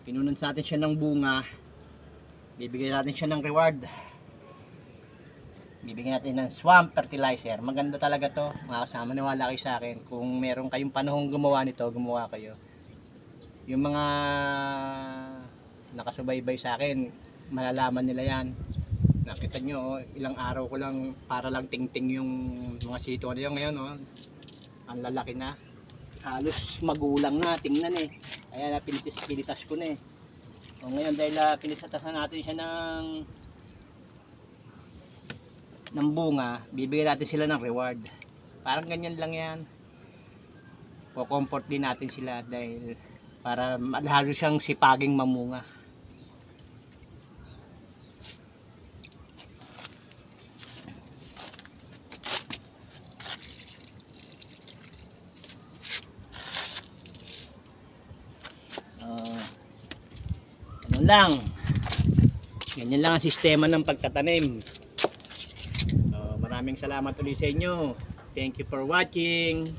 Pinunan sa atin siya ng bunga, bibigyan natin siya ng reward. Bibigyan natin ng swamp fertilizer. Maganda talaga to mga kasama, niwala kayo sa akin. Kung meron kayong panahong gumawa nito, gumawa kayo. Yung mga nakasubaybay sa akin, malalaman nila yan. Nakita nyo, ilang araw ko lang para lang tingting yung mga sito na yun ngayon. Ang lalaki na, halos magulang na, tingnan eh. Kaya pinitas ko na eh. O ngayon dahil pinisatasan natin siya ng bunga, bibigyan natin sila ng reward. Parang ganyan lang yan. Po-comfort din natin sila dahil para lalo siyang sipaging mamunga. Ganun lang. Ganyan lang ang sistema ng pagtatanim. Maraming salamat ulit sa inyo. Thank you for watching.